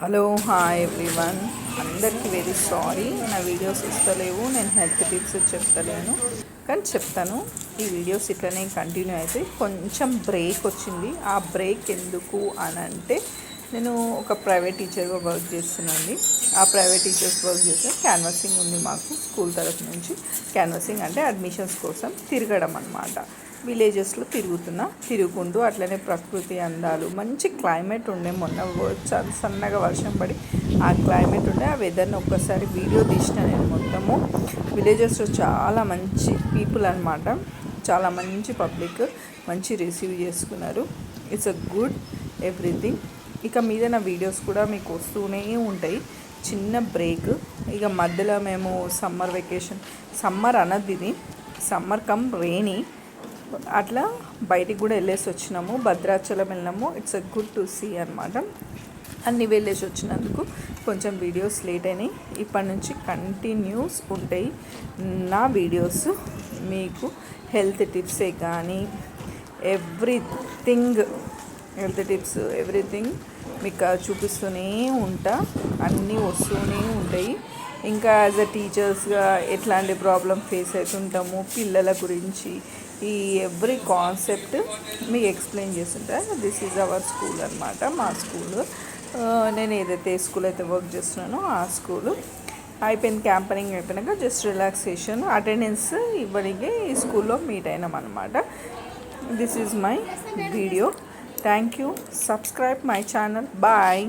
Hello hi everyone. అందరికీ very sorry, నా videos వస్తలేవు. నేను హెల్త్ టిప్స్ చెప్తలేను, కానీ చెప్తాను. ఈ వీడియోస్ ఇట్లనే కంటిన్యూ అయితే కొంచెం బ్రేక్ వచ్చింది. ఆ బ్రేక్ ఎందుకు అని అంటే, నేను ఒక ప్రైవేట్ టీచర్గా వర్క్ చేస్తున్నాను. ఆ ప్రైవేట్ టీచర్స్ వర్క్ చేస్తే క్యాన్వాసింగ్ ఉంది మాకు స్కూల్ తరఫు నుంచి. క్యాన్వాసింగ్ అంటే అడ్మిషన్స్ కోసం తిరగడం అన్నమాట. విలేజెస్లో తిరుగుకుంటూ అట్లనే ప్రకృతి అందాలు, మంచి క్లైమేట్ ఉండే. మొన్న చాలా సన్నగా వర్షం పడి ఆ క్లైమేట్ ఉండే. ఆ వెదర్ని ఒక్కసారి వీడియో తీసిన నేను. మొత్తము విలేజెస్లో చాలా మంచి పీపుల్ అనమాట, చాలా మంచి పబ్లిక్, మంచి రిసీవ్ చేసుకున్నారు. It's a good everything. ఇక మీద నా వీడియోస్ కూడా మీకు వస్తూనే ఉంటాయి. చిన్న బ్రేక్, ఇక మధ్యలో మేము సమ్మర్ అన్నది ఇది, సమ్మర్ కమ్ రెయినీ, అట్లా బయటికి కూడా వెళ్ళేసి వచ్చినాము. భద్రాచలం వెళ్ళినాము. It's a good to see అనమాట. అన్నీ వెళ్ళేసి వచ్చినందుకు కొంచెం వీడియోస్ లేట్ అయినాయి. ఇప్పటి నుంచి కంటిన్యూస్ ఉంటాయి నా వీడియోస్. మీకు హెల్త్ టిప్సే కానీ హెల్త్ టిప్స్ ఎవ్రీథింగ్ మీకు చూపిస్తూనే ఉంటా. అన్నీ వస్తూనే ఉంటాయి. ఇంకా యాజ్ అ టీచర్స్గా ఎట్లాంటి ప్రాబ్లం ఫేస్ అవుతుంటాము పిల్లల గురించి, ఈ ఎవ్రీ కాన్సెప్ట్ మీకు ఎక్స్ప్లెయిన్ చేస్తుంటా. దిస్ ఈజ్ అవర్ స్కూల్ అనమాట, మా స్కూల్. నేను ఏదైతే స్కూల్ అయితే వర్క్ చేస్తున్నానో ఆ స్కూలు అయిపోయింది. క్యాంపనింగ్ అయిపోయినాక జస్ట్ రిలాక్సేషన్, అటెండెన్స్ ఇవ్వడానికి ఈ స్కూల్లో మీట్ అయినాం అనమాట. This is my video. Thank you. Subscribe my channel. Bye.